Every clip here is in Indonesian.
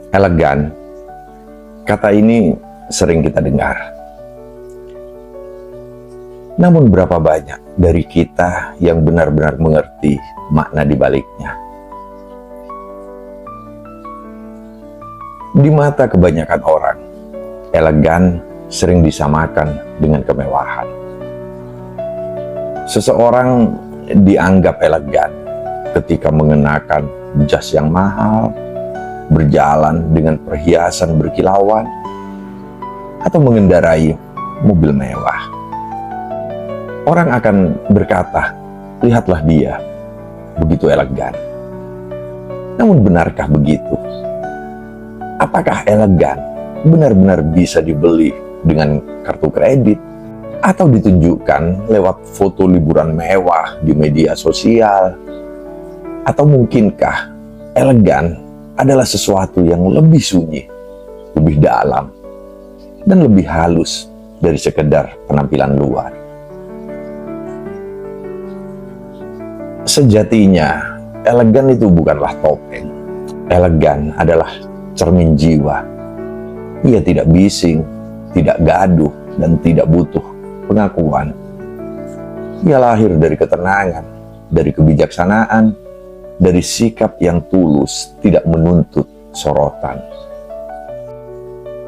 Elegan, kata ini sering kita dengar. Namun berapa banyak dari kita yang benar-benar mengerti makna di baliknya? Di mata kebanyakan orang, elegan sering disamakan dengan kemewahan. Seseorang dianggap elegan ketika mengenakan jas yang mahal, berjalan dengan perhiasan berkilauan, atau mengendarai mobil mewah. Orang akan berkata, lihatlah dia, begitu elegan. Namun benarkah begitu? Apakah elegan benar-benar bisa dibeli dengan kartu kredit atau ditunjukkan lewat foto liburan mewah di media sosial? Atau mungkinkah elegan adalah sesuatu yang lebih sunyi, lebih dalam, dan lebih halus dari sekedar penampilan luar? Sejatinya, elegan itu bukanlah topeng. Elegan adalah cermin jiwa. Ia tidak bising, tidak gaduh, dan tidak butuh pengakuan. Ia lahir dari ketenangan, dari kebijaksanaan, dari sikap yang tulus, tidak menuntut sorotan.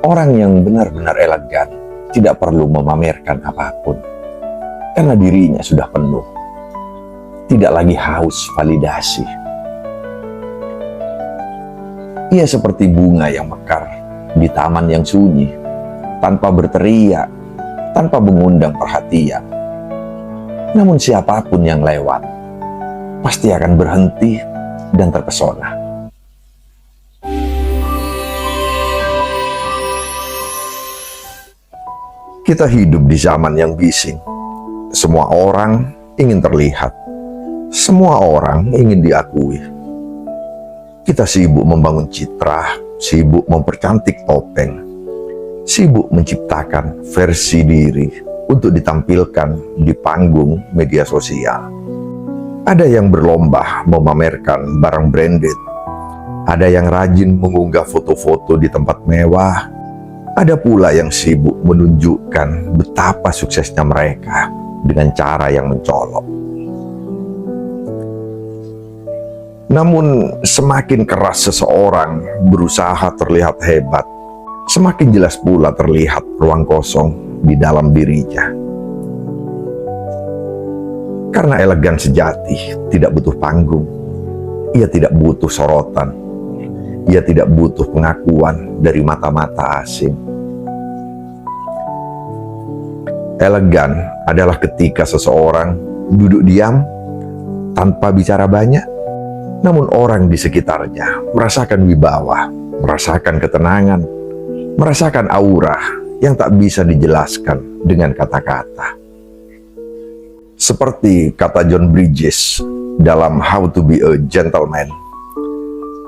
Orang yang benar-benar elegan tidak perlu memamerkan apapun, karena dirinya sudah penuh. Tidak lagi haus validasi. Ia seperti bunga yang mekar di taman yang sunyi, tanpa berteriak, tanpa mengundang perhatian. Namun siapapun yang lewat, pasti akan berhenti dan terpesona. Kita hidup di zaman yang bising. Semua orang ingin terlihat. Semua orang ingin diakui. Kita sibuk membangun citra, sibuk mempercantik topeng, sibuk menciptakan versi diri untuk ditampilkan di panggung media sosial. Ada yang berlomba memamerkan barang branded. Ada yang rajin mengunggah foto-foto di tempat mewah. Ada pula yang sibuk menunjukkan betapa suksesnya mereka dengan cara yang mencolok. Namun semakin keras seseorang berusaha terlihat hebat, semakin jelas pula terlihat ruang kosong di dalam dirinya. Karena elegan sejati tidak butuh panggung, ia tidak butuh sorotan, ia tidak butuh pengakuan dari mata-mata asing. Elegan adalah ketika seseorang duduk diam tanpa bicara banyak, namun orang di sekitarnya merasakan wibawa, merasakan ketenangan, merasakan aura yang tak bisa dijelaskan dengan kata-kata. Seperti kata John Bridges dalam How to be a Gentleman,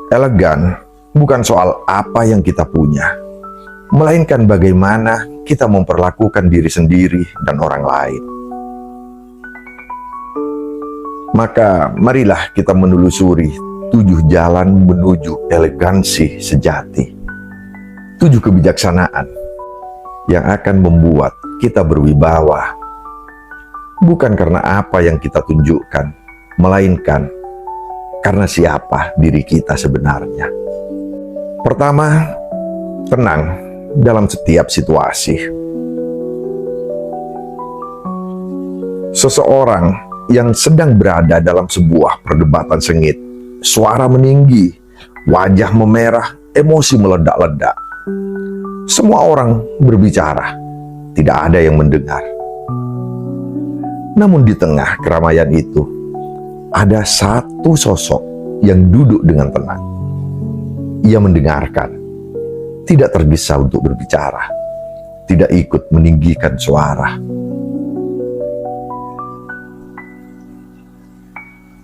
elegan bukan soal apa yang kita punya, melainkan bagaimana kita memperlakukan diri sendiri dan orang lain. Maka marilah kita menelusuri 7 jalan menuju elegansi sejati, 7 kebijaksanaan yang akan membuat kita berwibawa, bukan karena apa yang kita tunjukkan, melainkan karena siapa diri kita sebenarnya. Pertama, tenang dalam setiap situasi. Seseorang yang sedang berada dalam sebuah perdebatan sengit, suara meninggi, wajah memerah, emosi meledak-ledak. Semua orang berbicara, tidak ada yang mendengar. Namun di tengah keramaian itu, ada satu sosok yang duduk dengan tenang. Ia mendengarkan, tidak tergesa untuk berbicara, tidak ikut meninggikan suara.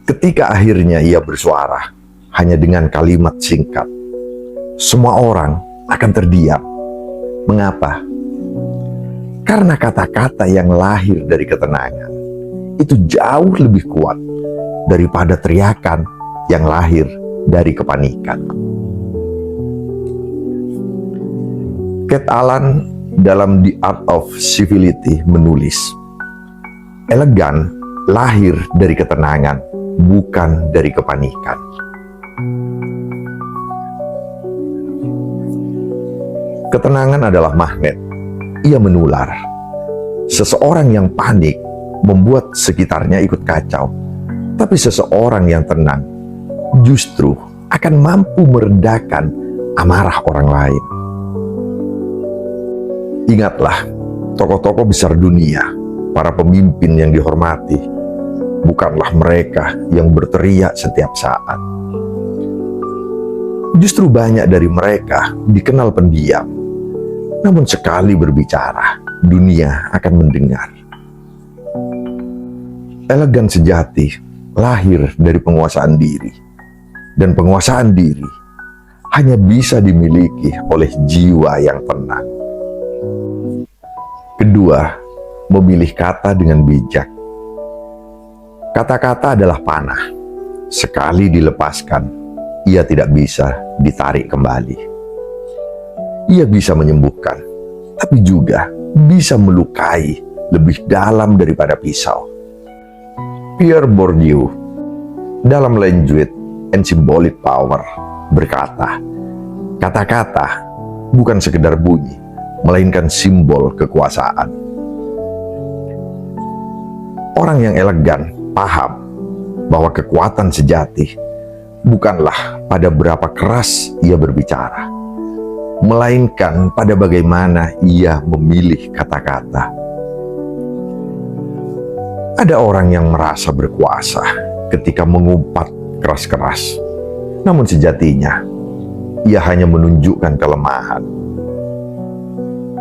Ketika akhirnya ia bersuara, hanya dengan kalimat singkat, semua orang akan terdiam. Mengapa? Karena kata-kata yang lahir dari ketenangan itu jauh lebih kuat daripada teriakan yang lahir dari kepanikan. Kate Allen dalam The Art of Civility menulis, elegan lahir dari ketenangan, bukan dari kepanikan. Ketenangan adalah magnet, ia menular. Seseorang yang panik membuat sekitarnya ikut kacau, tapi seseorang yang tenang justru akan mampu meredakan amarah orang lain. Ingatlah, tokoh-tokoh besar dunia, para pemimpin yang dihormati, bukanlah mereka yang berteriak setiap saat. Justru banyak dari mereka dikenal pendiam, namun sekali berbicara, dunia akan mendengar. Elegan sejati lahir dari penguasaan diri, dan penguasaan diri hanya bisa dimiliki oleh jiwa yang tenang. Kedua, memilih kata dengan bijak. Kata-kata adalah panah. Sekali dilepaskan, ia tidak bisa ditarik kembali. Ia bisa menyembuhkan, tapi juga bisa melukai lebih dalam daripada pisau. Pierre Bourdieu dalam Language and Symbolic Power berkata, kata-kata bukan sekedar bunyi, melainkan simbol kekuasaan. Orang yang elegan paham bahwa kekuatan sejati bukanlah pada berapa keras ia berbicara, melainkan pada bagaimana ia memilih kata-kata. Ada orang yang merasa berkuasa ketika mengumpat keras-keras, namun sejatinya ia hanya menunjukkan kelemahan.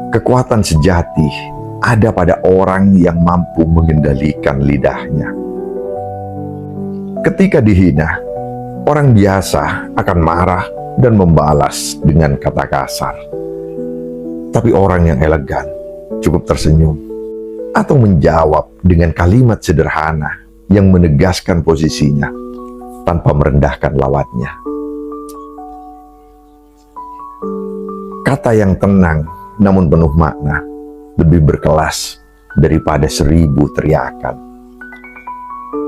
Kekuatan sejati ada pada orang yang mampu mengendalikan lidahnya. Ketika dihina, orang biasa akan marah dan membalas dengan kata kasar. Tapi orang yang elegan cukup tersenyum atau menjawab dengan kalimat sederhana yang menegaskan posisinya tanpa merendahkan lawannya. Kata yang tenang namun penuh makna lebih berkelas daripada 1000 teriakan.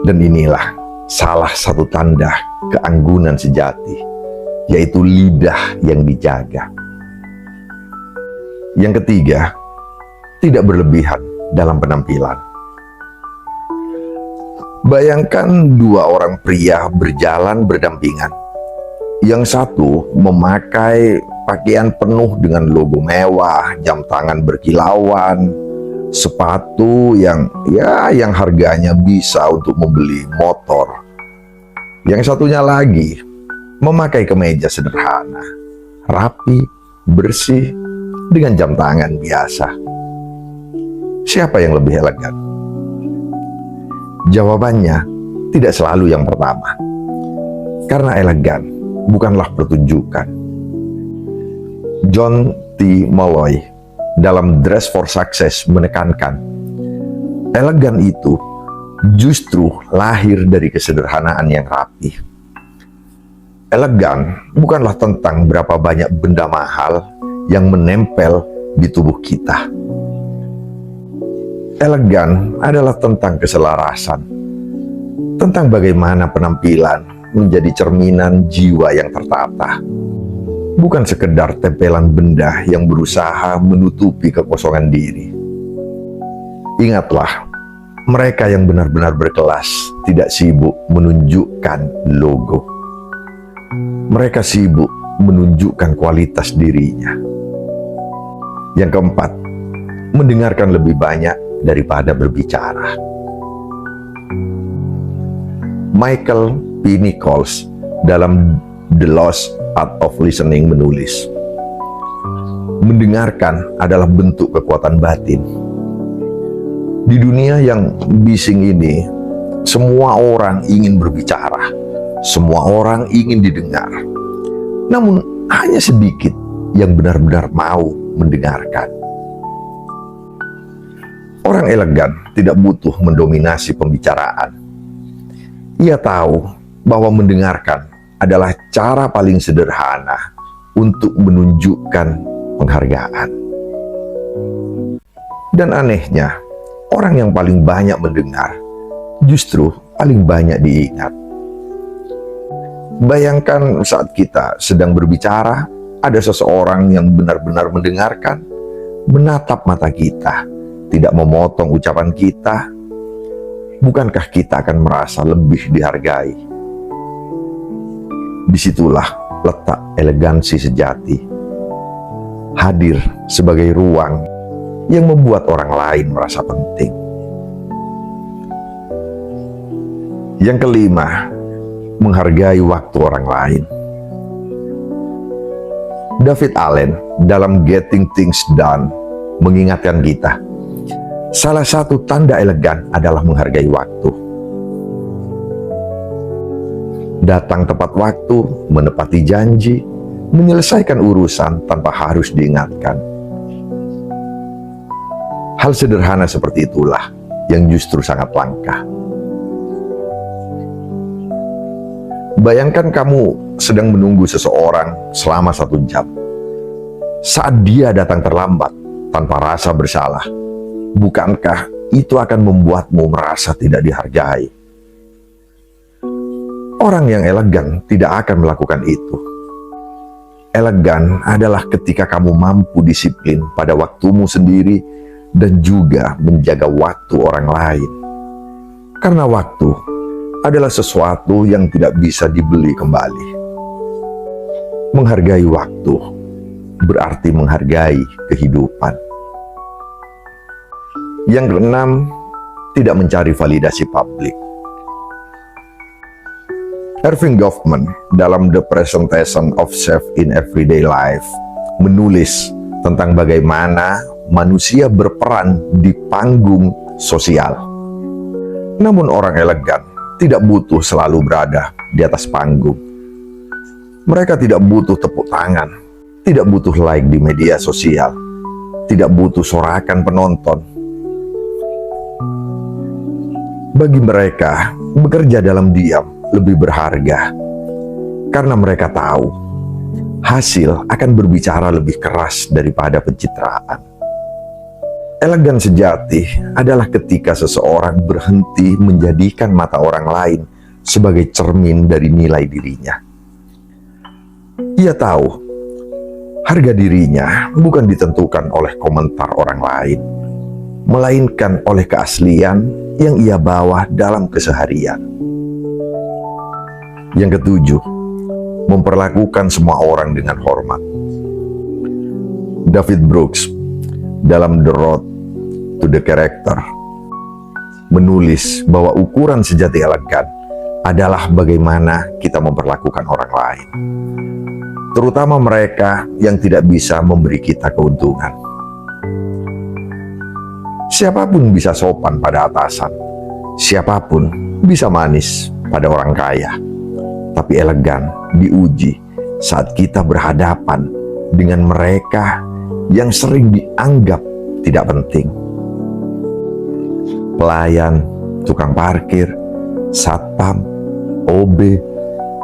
Dan inilah salah satu tanda keanggunan sejati, yaitu lidah yang dijaga. Yang ketiga, tidak berlebihan dalam penampilan. Bayangkan 2 orang pria berjalan berdampingan. Yang satu memakai pakaian penuh dengan logo mewah, jam tangan berkilauan, sepatu yang harganya bisa untuk membeli motor. Yang satunya lagi memakai kemeja sederhana, rapi, bersih, dengan jam tangan biasa. Siapa yang lebih elegan? Jawabannya tidak selalu yang pertama. Karena elegan bukanlah pertunjukan. John T. Molloy dalam Dress for Success menekankan, elegan itu justru lahir dari kesederhanaan yang rapi. Elegan bukanlah tentang berapa banyak benda mahal yang menempel di tubuh kita. Elegan adalah tentang keselarasan, tentang bagaimana penampilan menjadi cerminan jiwa yang tertata, bukan sekedar tempelan benda yang berusaha menutupi kekosongan diri. Ingatlah, mereka yang benar-benar berkelas tidak sibuk menunjukkan logo. Mereka sibuk menunjukkan kualitas dirinya. Yang keempat, mendengarkan lebih banyak daripada berbicara. Michael P. Nichols dalam The Lost Art of Listening menulis, mendengarkan adalah bentuk kekuatan batin. Di dunia yang bising ini, semua orang ingin berbicara, semua orang ingin didengar. Namun hanya sedikit yang benar-benar mau mendengarkan. Orang elegan tidak butuh mendominasi pembicaraan. Ia tahu bahwa mendengarkan adalah cara paling sederhana untuk menunjukkan penghargaan. Dan anehnya, orang yang paling banyak mendengar justru paling banyak diingat. Bayangkan saat kita sedang berbicara, ada seseorang yang benar-benar mendengarkan, menatap mata kita, tidak memotong ucapan kita. Bukankah kita akan merasa lebih dihargai? Disitulah letak elegansi sejati. Hadir sebagai ruang yang membuat orang lain merasa penting. Yang kelima, menghargai waktu orang lain. David Allen dalam Getting Things Done mengingatkan kita, salah satu tanda elegan adalah menghargai waktu. Datang tepat waktu, menepati janji, menyelesaikan urusan tanpa harus diingatkan. Hal sederhana seperti itulah yang justru sangat langka. Bayangkan kamu sedang menunggu seseorang selama 1 jam. Saat dia datang terlambat tanpa rasa bersalah, bukankah itu akan membuatmu merasa tidak dihargai? Orang yang elegan tidak akan melakukan itu. Elegan adalah ketika kamu mampu disiplin pada waktumu sendiri dan juga menjaga waktu orang lain. Karena waktu adalah sesuatu yang tidak bisa dibeli kembali. Menghargai waktu berarti menghargai kehidupan. Yang keenam, tidak mencari validasi publik. Erving Goffman dalam The Presentation of Self in Everyday Life menulis tentang bagaimana manusia berperan di panggung sosial. Namun orang elegan tidak butuh selalu berada di atas panggung. Mereka tidak butuh tepuk tangan, tidak butuh like di media sosial, tidak butuh sorakan penonton. Bagi mereka, bekerja dalam diam lebih berharga, karena mereka tahu hasil akan berbicara lebih keras daripada pencitraan. Elegan sejati adalah ketika seseorang berhenti menjadikan mata orang lain sebagai cermin dari nilai dirinya. Ia tahu harga dirinya bukan ditentukan oleh komentar orang lain, melainkan oleh keaslian yang ia bawa dalam keseharian. Yang ketujuh, memperlakukan semua orang dengan hormat. David Brooks dalam The Road to the Character menulis bahwa ukuran sejati elegan adalah bagaimana kita memperlakukan orang lain, terutama mereka yang tidak bisa memberi kita keuntungan. Siapapun bisa sopan pada atasan, siapapun bisa manis pada orang kaya, tapi elegan diuji saat kita berhadapan dengan mereka yang sering dianggap tidak penting. Pelayan, tukang parkir, satpam, OB,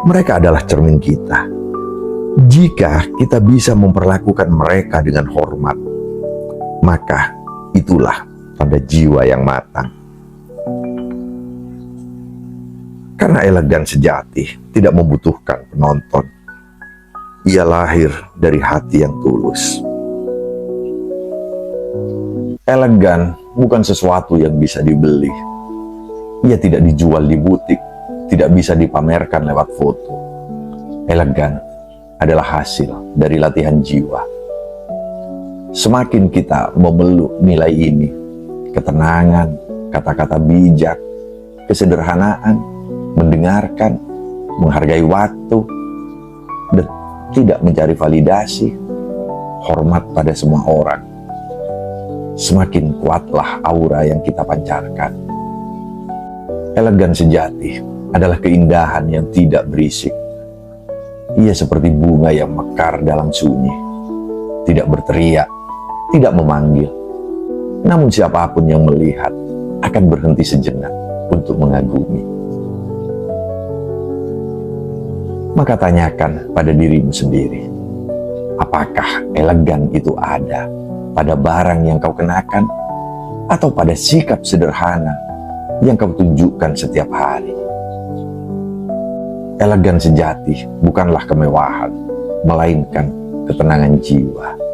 mereka adalah cermin kita. Jika kita bisa memperlakukan mereka dengan hormat, maka itulah tanda jiwa yang matang. Karena elegan sejati tidak membutuhkan penonton. Ia lahir dari hati yang tulus. Elegan bukan sesuatu yang bisa dibeli. Ia tidak dijual di butik, tidak bisa dipamerkan lewat foto. Elegan adalah hasil dari latihan jiwa. Semakin kita memeluk nilai ini, ketenangan, kata-kata bijak, kesederhanaan, mendengarkan, menghargai waktu, dan tidak mencari validasi, hormat pada semua orang, semakin kuatlah aura yang kita pancarkan. Elegan sejati adalah keindahan yang tidak berisik. Ia seperti bunga yang mekar dalam sunyi, tidak berteriak, tidak memanggil. Namun siapapun yang melihat akan berhenti sejenak untuk mengagumi. Maka tanyakan pada dirimu sendiri, Apakah elegan itu ada pada barang yang kau kenakan atau pada sikap sederhana yang kau tunjukkan setiap hari? Elegan sejati bukanlah kemewahan, melainkan ketenangan jiwa.